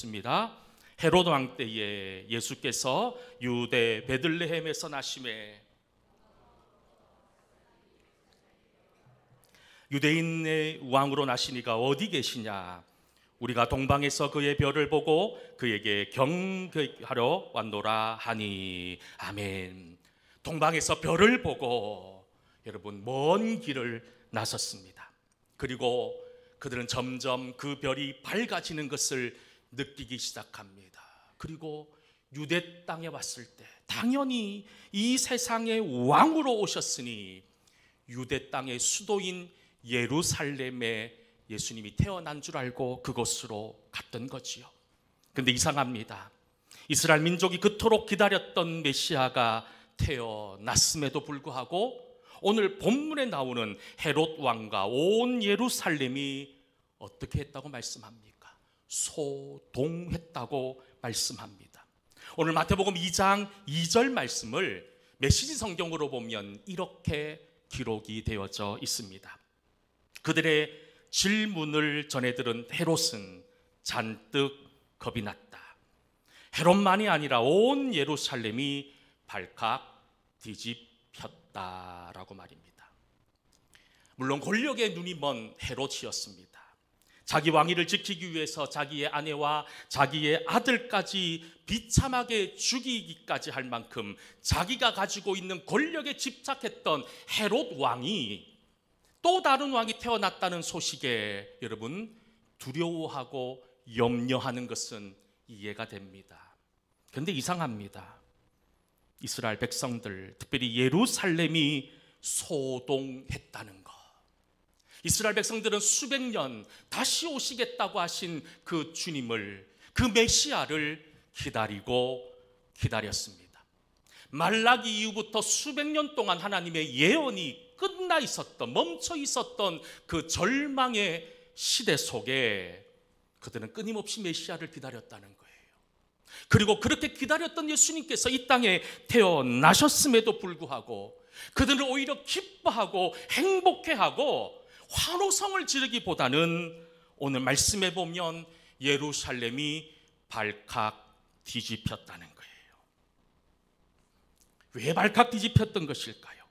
있습니다. 헤롯 왕 때에 예수께서 유대 베들레헴에서 나심에 유대인의 왕으로 나시니가 어디 계시냐? 우리가 동방에서 그의 별을 보고 그에게 경배하러 왔노라 하니. 아멘. 동방에서 별을 보고 여러분 먼 길을 나섰습니다. 그리고 그들은 점점 그 별이 밝아지는 것을 느끼기 시작합니다. 그리고 유대 땅에 왔을 때 당연히 이 세상의 왕으로 오셨으니 유대 땅의 수도인 예루살렘에 예수님이 태어난 줄 알고 그곳으로 갔던 거지요. 그런데 이상합니다. 이스라엘 민족이 그토록 기다렸던 메시아가 태어났음에도 불구하고 오늘 본문에 나오는 헤롯 왕과 온 예루살렘이 어떻게 했다고 말씀합니까? 소동했다고 말씀합니다. 오늘 마태복음 2장 2절 말씀을 메시지 성경으로 보면 이렇게 기록이 되어져 있습니다. 그들의 질문을 전해 들은 헤롯은 잔뜩 겁이 났다. 헤롯만이 아니라 온 예루살렘이 발칵 뒤집혔다라고 말입니다. 물론 권력의 눈이 먼 헤롯이었습니다. 자기 왕위를 지키기 위해서 자기의 아내와 자기의 아들까지 비참하게 죽이기까지 할 만큼 자기가 가지고 있는 권력에 집착했던 헤롯 왕이 또 다른 왕이 태어났다는 소식에 여러분 두려워하고 염려하는 것은 이해가 됩니다. 그런데 이상합니다. 이스라엘 백성들, 특별히 예루살렘이 소동했다는 것. 이스라엘 백성들은 수백 년 다시 오시겠다고 하신 그 주님을, 그 메시아를 기다렸습니다. 말라기 이후부터 수백 년 동안 하나님의 예언이 끝나 있었던, 멈춰 있었던 그 절망의 시대 속에 그들은 끊임없이 메시아를 기다렸다는 거예요. 그리고 그렇게 기다렸던 예수님께서 이 땅에 태어나셨음에도 불구하고 그들은 오히려 기뻐하고 행복해하고 환호성을 지르기보다는 오늘 말씀에 보면 예루살렘이 발칵 뒤집혔다는 거예요. 왜 발칵 뒤집혔던 것일까요?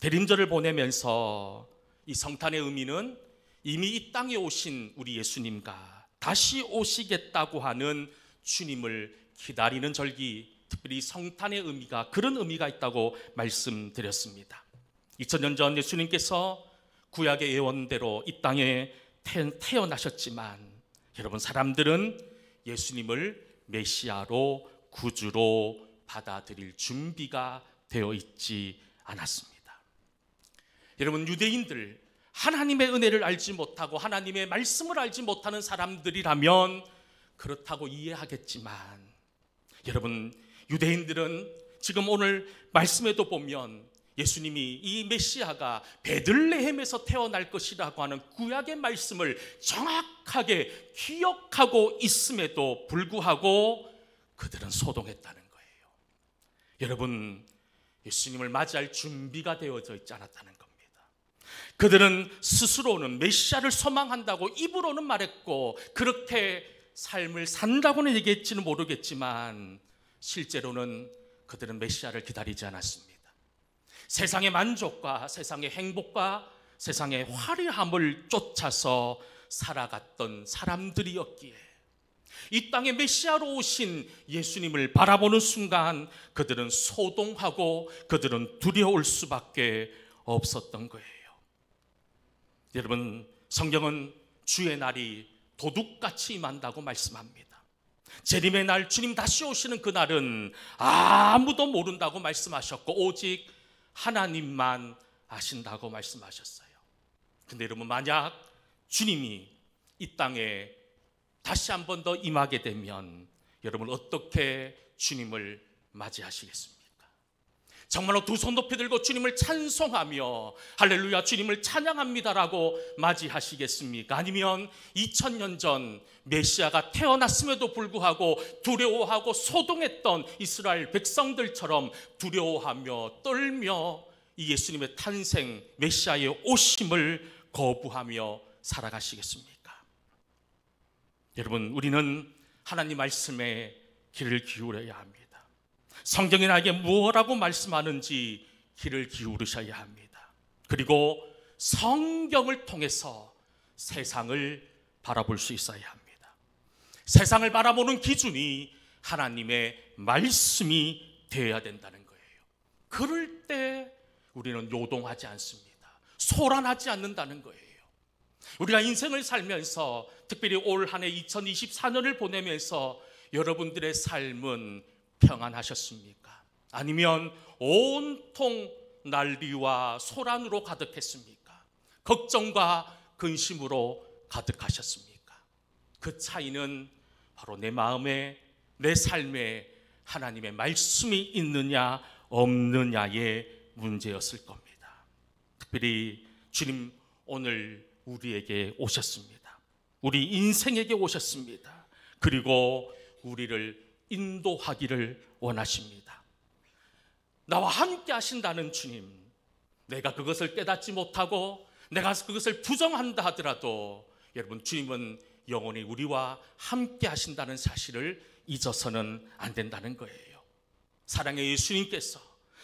대림절을 보내면서 이 성탄의 의미는 이미 이 땅에 오신 우리 예수님과 다시 오시겠다고 하는 주님을 기다리는 절기, 특별히 성탄의 의미가 그런 의미가 있다고 말씀드렸습니다. 2000년 전 예수님께서 구약의 예언대로 이 땅에 태어나셨지만 여러분, 사람들은 예수님을 메시아로 구주로 받아들일 준비가 되어 있지 않았습니다. 여러분, 유대인들, 하나님의 은혜를 알지 못하고 하나님의 말씀을 알지 못하는 사람들이라면 그렇다고 이해하겠지만 여러분, 유대인들은 지금 오늘 말씀에도 보면 예수님이, 이 메시아가 베들레헴에서 태어날 것이라고 하는 구약의 말씀을 정확하게 기억하고 있음에도 불구하고 그들은 소동했다는 거예요. 여러분, 예수님을 맞이할 준비가 되어져 있지 않았다는 겁니다. 그들은 스스로는 메시아를 소망한다고 입으로는 말했고 그렇게 삶을 산다고는 얘기했지는 모르겠지만 실제로는 그들은 메시아를 기다리지 않았습니다. 세상의 만족과 세상의 행복과 세상의 화려함을 쫓아서 살아갔던 사람들이었기에 이 땅에 메시아로 오신 예수님을 바라보는 순간 그들은 소동하고 그들은 두려울 수밖에 없었던 거예요. 여러분, 성경은 주의 날이 도둑같이 임한다고 말씀합니다. 재림의 날, 주님 다시 오시는 그날은 아무도 모른다고 말씀하셨고 오직 하나님만 아신다고 말씀하셨어요. 근데 여러분, 만약 주님이 이 땅에 다시 한 번 더 임하게 되면 여러분 어떻게 주님을 맞이하시겠습니까? 정말로 두 손 높이 들고 주님을 찬송하며 할렐루야 주님을 찬양합니다라고 맞이하시겠습니까? 아니면 2000년 전 메시아가 태어났음에도 불구하고 두려워하고 소동했던 이스라엘 백성들처럼 두려워하며 떨며 이 예수님의 탄생, 메시아의 오심을 거부하며 살아가시겠습니까? 여러분, 우리는 하나님 말씀에 귀를 기울여야 합니다. 성경이 나에게 무엇라고 말씀하는지 귀를 기울이셔야 합니다. 그리고 성경을 통해서 세상을 바라볼 수 있어야 합니다. 세상을 바라보는 기준이 하나님의 말씀이 되어야 된다는 거예요. 그럴 때 우리는 요동하지 않습니다. 소란하지 않는다는 거예요. 우리가 인생을 살면서, 특별히 올 한 해 2024년을 보내면서 여러분들의 삶은 평안하셨습니까? 아니면 온통 난리와 소란으로 가득했습니까? 걱정과 근심으로 가득하셨습니까? 그 차이는 바로 내 마음에, 내 삶에 하나님의 말씀이 있느냐 없느냐의 문제였을 겁니다. 특별히 주님 오늘 우리에게 오셨습니다. 우리 인생에게 오셨습니다. 그리고 우리를 인도하기를 원하십니다. 나와 함께 하신다는 주님, 내가 그것을 깨닫지 못하고 내가 그것을 부정한다 하더라도 여러분, 주님은 영원히 우리와 함께 하신다는 사실을 잊어서는 안 된다는 거예요. 사랑의 예수님께서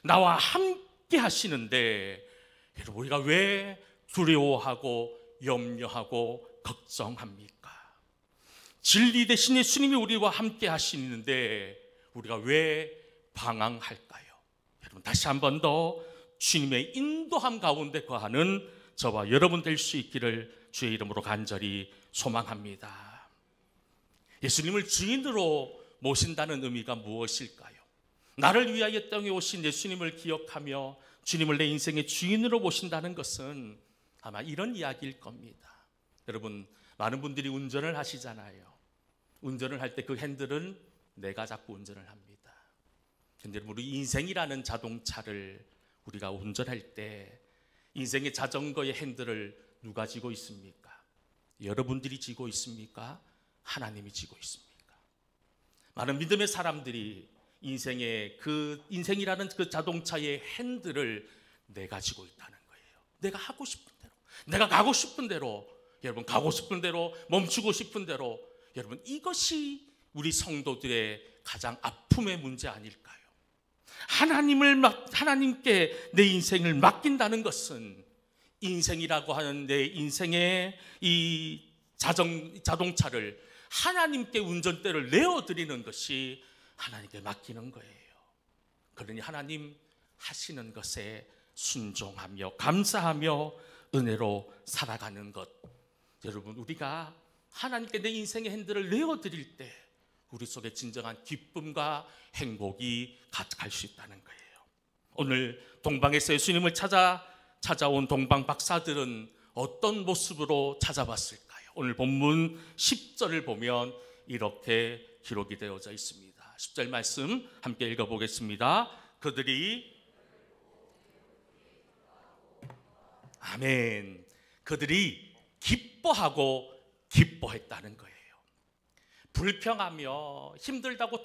나와 함께 하시는데 여러분, 우리가 왜 두려워하고 염려하고 걱정합니까? 진리 대신 예수님이 우리와 함께 하시는데 우리가 왜 방황할까요? 여러분, 다시 한 번 더 주님의 인도함 가운데 거하는 저와 여러분 될 수 있기를 주의 이름으로 간절히 소망합니다. 예수님을 주인으로 모신다는 의미가 무엇일까요? 나를 위하여 땅에 오신 예수님을 기억하며 주님을 내 인생의 주인으로 모신다는 것은 아마 이런 이야기일 겁니다. 여러분, 많은 분들이 운전을 하시잖아요. 운전을 할 때 그 핸들은 내가 잡고 운전을 합니다. 근데 우리 인생이라는 자동차를 우리가 운전할 때 인생의 자전거의 핸들을 누가 쥐고 있습니까? 여러분들이 쥐고 있습니까? 하나님이 쥐고 있습니까? 많은 믿음의 사람들이 인생이라는 그 자동차의 핸들을 내가 쥐고 있다는 거예요. 내가 하고 싶은 대로, 내가 가고 싶은 대로, 여러분 가고 싶은 대로, 멈추고 싶은 대로, 여러분 이것이 우리 성도들의 가장 아픔의 문제 아닐까요? 하나님께 내 인생을 맡긴다는 것은 인생이라고 하는 내 인생의 이 자동차를 하나님께 운전대를 내어드리는 것이 하나님께 맡기는 거예요. 그러니 하나님 하시는 것에 순종하며 감사하며 은혜로 살아가는 것. 여러분, 우리가 하나님께 내 인생의 핸들을 내어드릴 때 우리 속에 진정한 기쁨과 행복이 가득할 수 있다는 거예요. 오늘 동방에서 예수님을 찾아온 동방 박사들은 어떤 모습으로 찾아봤을까요? 오늘 본문 10절을 보면 이렇게 기록이 되어져 있습니다. 10절 말씀 함께 읽어보겠습니다. 아멘. 그들이 기뻐하고 기뻐했다는 거예요. 불평하며 힘들다고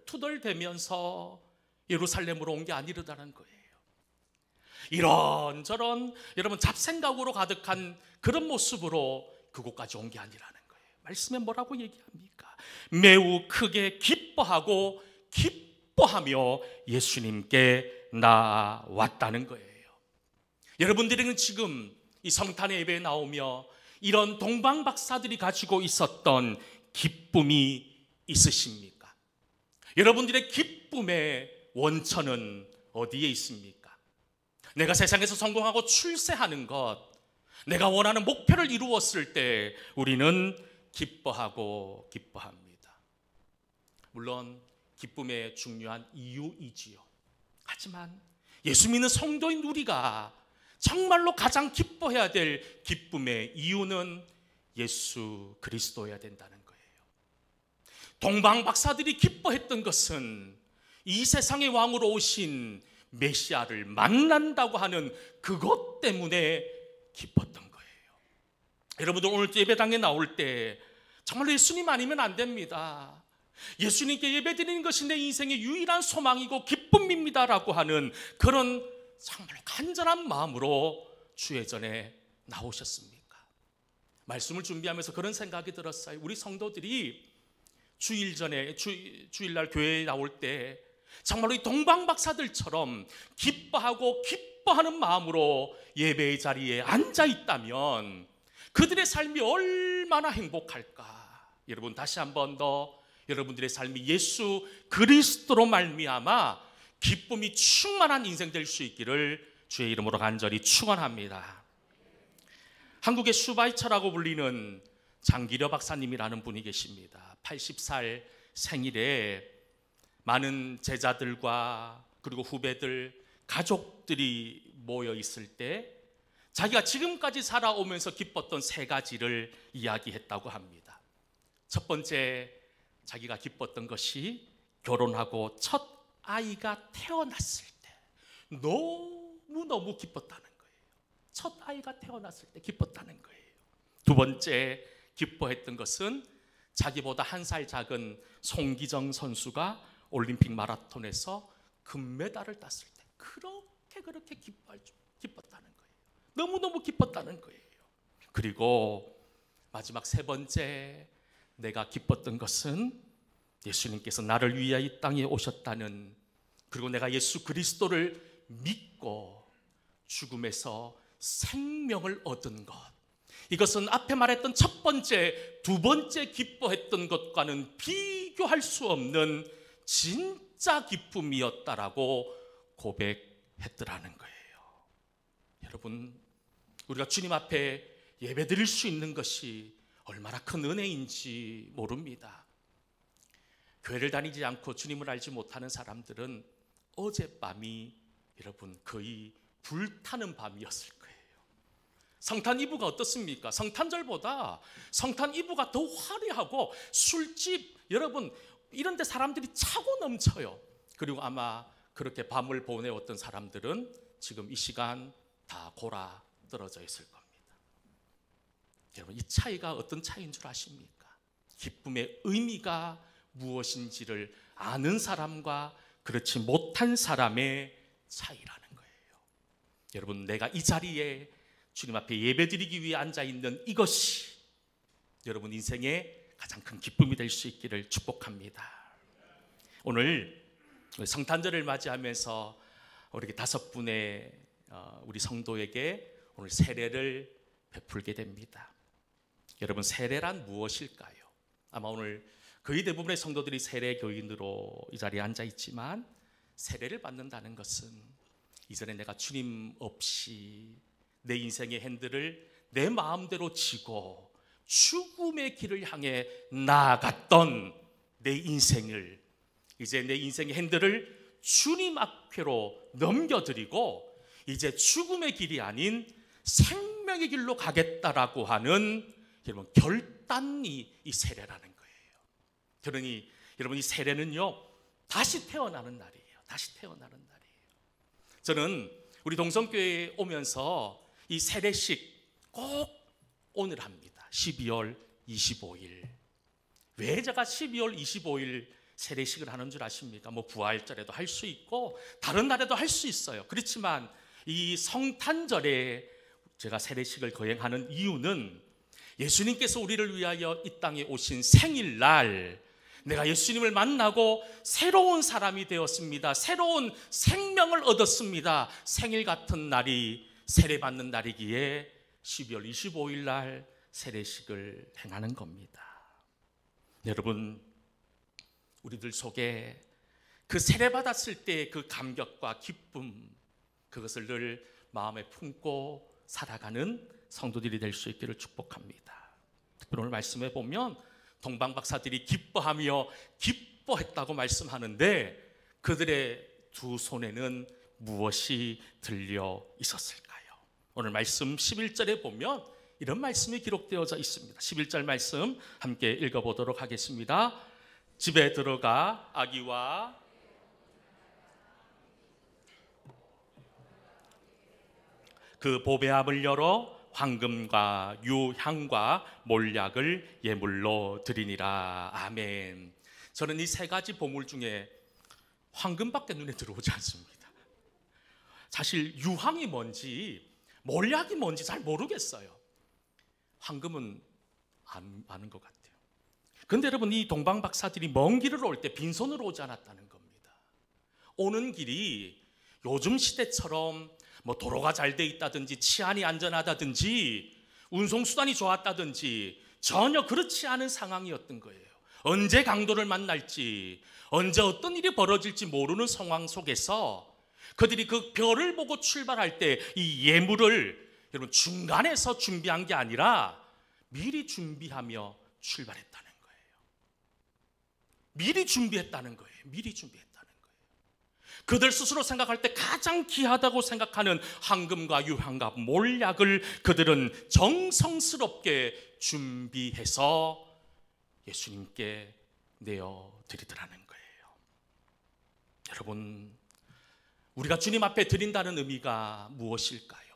투덜대면서 예루살렘으로 온 게 아니라는 거예요. 이런저런 여러분 잡생각으로 가득한 그런 모습으로 그곳까지 온 게 아니라는 거예요. 말씀에 뭐라고 얘기합니까? 매우 크게 기뻐하고 기뻐하며 예수님께 나왔다는 거예요. 여러분들에게는 지금 이 성탄의 예배에 나오며 이런 동방 박사들이 가지고 있었던 기쁨이 있으십니까? 여러분들의 기쁨의 원천은 어디에 있습니까? 내가 세상에서 성공하고 출세하는 것, 내가 원하는 목표를 이루었을 때 우리는 기뻐하고 기뻐합니다. 물론 기쁨의 중요한 이유이지요. 하지만 예수 믿는 성도인 우리가 정말로 가장 기뻐해야 될 기쁨의 이유는 예수 그리스도여야 된다는 거예요. 동방 박사들이 기뻐했던 것은 이 세상의 왕으로 오신 메시아를 만난다고 하는 그것 때문에 기뻤던 거예요. 여러분들 오늘 예배당에 나올 때 정말 예수님 아니면 안 됩니다. 예수님께 예배드리는 것이 내 인생의 유일한 소망이고 기쁨입니다라고 하는 그런 정말 간절한 마음으로 주의 전에 나오셨습니까? 말씀을 준비하면서 그런 생각이 들었어요. 우리 성도들이 주일 전에 주일날 교회에 나올 때 정말로 이 동방박사들처럼 기뻐하는 마음으로 예배의 자리에 앉아 있다면 그들의 삶이 얼마나 행복할까. 여러분, 다시 한 번 더 여러분들의 삶이 예수 그리스도로 말미암아 기쁨이 충만한 인생 될 수 있기를 주의 이름으로 간절히 축원합니다. 한국의 슈바이처라고 불리는 장기려 박사님이라는 분이 계십니다. 80살 생일에 많은 제자들과 그리고 후배들, 가족들이 모여 있을 때 자기가 지금까지 살아오면서 기뻤던 세 가지를 이야기했다고 합니다. 첫 번째, 자기가 기뻤던 것이 결혼하고 첫 아이가 태어났을 때 너무너무 기뻤다는 거예요. 첫 아이가 태어났을 때 기뻤다는 거예요. 두 번째 기뻐했던 것은 자기보다 1살 작은 송기정 선수가 올림픽 마라톤에서 금메달을 땄을 때 그렇게 기뻤다는 거예요. 너무너무 기뻤다는 거예요. 그리고 마지막 세 번째, 내가 기뻤던 것은 예수님께서 나를 위하여 이 땅에 오셨다는, 그리고 내가 예수 그리스도를 믿고 죽음에서 생명을 얻은 것. 이것은 앞에 말했던 첫 번째, 두 번째 기뻐했던 것과는 비교할 수 없는 진짜 기쁨이었다라고 고백했더라는 거예요. 여러분, 우리가 주님 앞에 예배드릴 수 있는 것이 얼마나 큰 은혜인지 모릅니다. 교회를 다니지 않고 주님을 알지 못하는 사람들은 어젯밤이 여러분 거의 불타는 밤이었을 거예요. 성탄 이브가 어떻습니까? 성탄절보다 성탄 이브가 더 화려하고 술집, 여러분 이런 데 사람들이 차고 넘쳐요. 그리고 아마 그렇게 밤을 보내왔던 사람들은 지금 이 시간 다 골아 떨어져 있을 겁니다. 여러분, 이 차이가 어떤 차이인 줄 아십니까? 기쁨의 의미가 무엇인지를 아는 사람과 그렇지 못한 사람의 차이라는 거예요. 여러분, 내가 이 자리에 주님 앞에 예배드리기 위해 앉아있는 이것이 여러분 인생의 가장 큰 기쁨이 될 수 있기를 축복합니다. 오늘 성탄절을 맞이하면서 우리 5분의 우리 성도에게 오늘 세례를 베풀게 됩니다. 여러분, 세례란 무엇일까요? 아마 오늘 거의 대부분의 성도들이 세례 교인으로 이 자리에 앉아 있지만, 세례를 받는다는 것은 이전에 내가 주님 없이 내 인생의 핸들을 내 마음대로 쥐고 죽음의 길을 향해 나아갔던 내 인생을 이제 내 인생의 핸들을 주님 앞으로 넘겨드리고 이제 죽음의 길이 아닌 생명의 길로 가겠다라고 하는 여러분 결단이 이 세례라는 거예요. 그러니 여러분, 이 세례는요 다시 태어나는 날이에요. 다시 태어나는 날이에요. 저는 우리 동성교회에 오면서 이 세례식 꼭 오늘 합니다. 12월 25일. 왜 제가 12월 25일 세례식을 하는 줄 아십니까? 뭐 부활절에도 할 수 있고 다른 날에도 할 수 있어요. 그렇지만 이 성탄절에 제가 세례식을 거행하는 이유는 예수님께서 우리를 위하여 이 땅에 오신 생일날 내가 예수님을 만나고 새로운 사람이 되었습니다. 새로운 생명을 얻었습니다. 생일 같은 날이 세례받는 날이기에 12월 25일 날 세례식을 행하는 겁니다. 여러분, 우리들 속에 그 세례받았을 때 그 감격과 기쁨, 그것을 늘 마음에 품고 살아가는 성도들이 될 수 있기를 축복합니다. 특별히 오늘 말씀해 보면 동방박사들이 기뻐하며 기뻐했다고 말씀하는데 그들의 두 손에는 무엇이 들려 있었을까요? 오늘 말씀 11절에 보면 이런 말씀이 기록되어져 있습니다. 11절 말씀 함께 읽어보도록 하겠습니다. 집에 들어가 아기와 그 보배함을 열어 황금과 유향과 몰약을 예물로 드리니라. 아멘. 저는 이 세 가지 보물 중에 황금밖에 눈에 들어오지 않습니다. 사실 유향이 뭔지 몰약이 뭔지 잘 모르겠어요. 황금은 아는 것 같아요. 그런데 여러분, 이 동방박사들이 먼 길을 올 때 빈손으로 오지 않았다는 겁니다. 오는 길이 요즘 시대처럼 뭐 도로가 잘 돼 있다든지 치안이 안전하다든지 운송수단이 좋았다든지 전혀 그렇지 않은 상황이었던 거예요. 언제 강도를 만날지, 언제 어떤 일이 벌어질지 모르는 상황 속에서 그들이 그 별을 보고 출발할 때 이 예물을 여러분 중간에서 준비한 게 아니라 미리 준비하며 출발했다는 거예요. 미리 준비했다는 거예요. 미리 준비했다는 거예요. 그들 스스로 생각할 때 가장 귀하다고 생각하는 황금과 유황과 몰약을 그들은 정성스럽게 준비해서 예수님께 내어드리더라는 거예요. 여러분, 우리가 주님 앞에 드린다는 의미가 무엇일까요?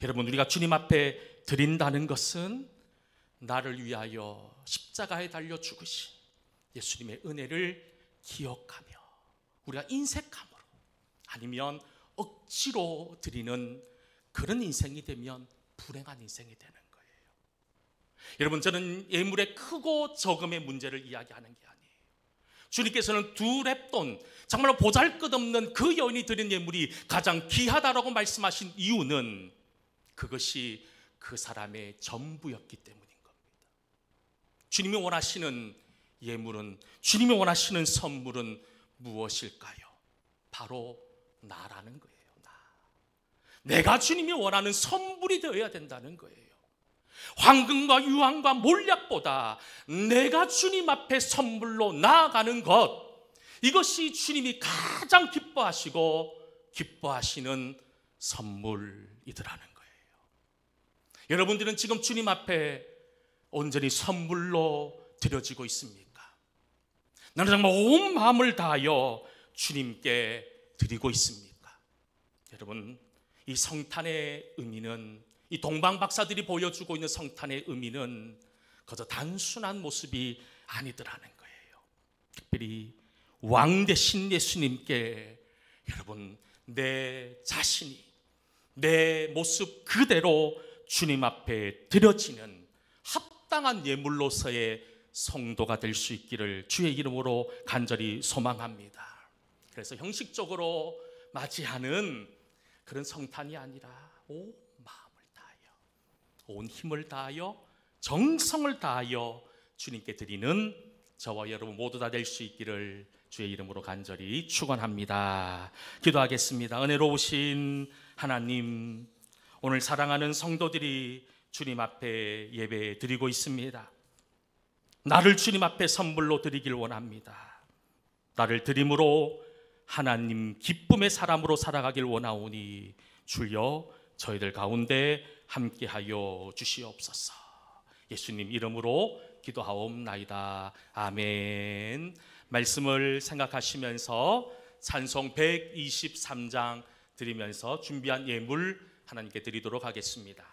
여러분, 우리가 주님 앞에 드린다는 것은 나를 위하여 십자가에 달려 죽으신 예수님의 은혜를 기억하며 우리가 인색함으로 아니면 억지로 드리는 그런 인생이 되면 불행한 인생이 되는 거예요. 여러분, 저는 예물의 크고 적음의 문제를 이야기하는 게 아니에요. 주님께서는 두 렙돈, 정말로 보잘것없는 그 여인이 드린 예물이 가장 귀하다라고 말씀하신 이유는 그것이 그 사람의 전부였기 때문인 겁니다. 주님이 원하시는 예물은, 주님이 원하시는 선물은 무엇일까요? 바로 나라는 거예요. 내가 주님이 원하는 선물이 되어야 된다는 거예요. 황금과 유황과 몰약보다 내가 주님 앞에 선물로 나아가는 것, 이것이 주님이 가장 기뻐하시고 기뻐하시는 선물이더라는 거예요. 여러분들은 지금 주님 앞에 온전히 선물로 드려지고 있습니까? 나는 정말 온 마음을 다하여 주님께 드리고 있습니까? 여러분, 이 성탄의 의미는, 이 동방박사들이 보여주고 있는 성탄의 의미는 그저 단순한 모습이 아니더라는 거예요. 특별히 왕 되신 예수님께 여러분, 내 자신이 내 모습 그대로 주님 앞에 드려지는 합당한 예물로서의 성도가 될 수 있기를 주의 이름으로 간절히 소망합니다. 그래서 형식적으로 맞이하는 그런 성탄이 아니라 온 마음을 다하여, 온 힘을 다하여, 정성을 다하여 주님께 드리는 저와 여러분 모두 다 될 수 있기를 주의 이름으로 간절히 축원합니다. 기도하겠습니다. 은혜로우신 하나님, 오늘 사랑하는 성도들이 주님 앞에 예배 드리고 있습니다. 나를 주님 앞에 선물로 드리길 원합니다. 나를 드림으로 하나님 기쁨의 사람으로 살아가길 원하오니 주여 저희들 가운데 함께하여 주시옵소서. 예수님 이름으로 기도하옵나이다. 아멘. 말씀을 생각하시면서 찬송 123장 드리면서 준비한 예물 하나님께 드리도록 하겠습니다.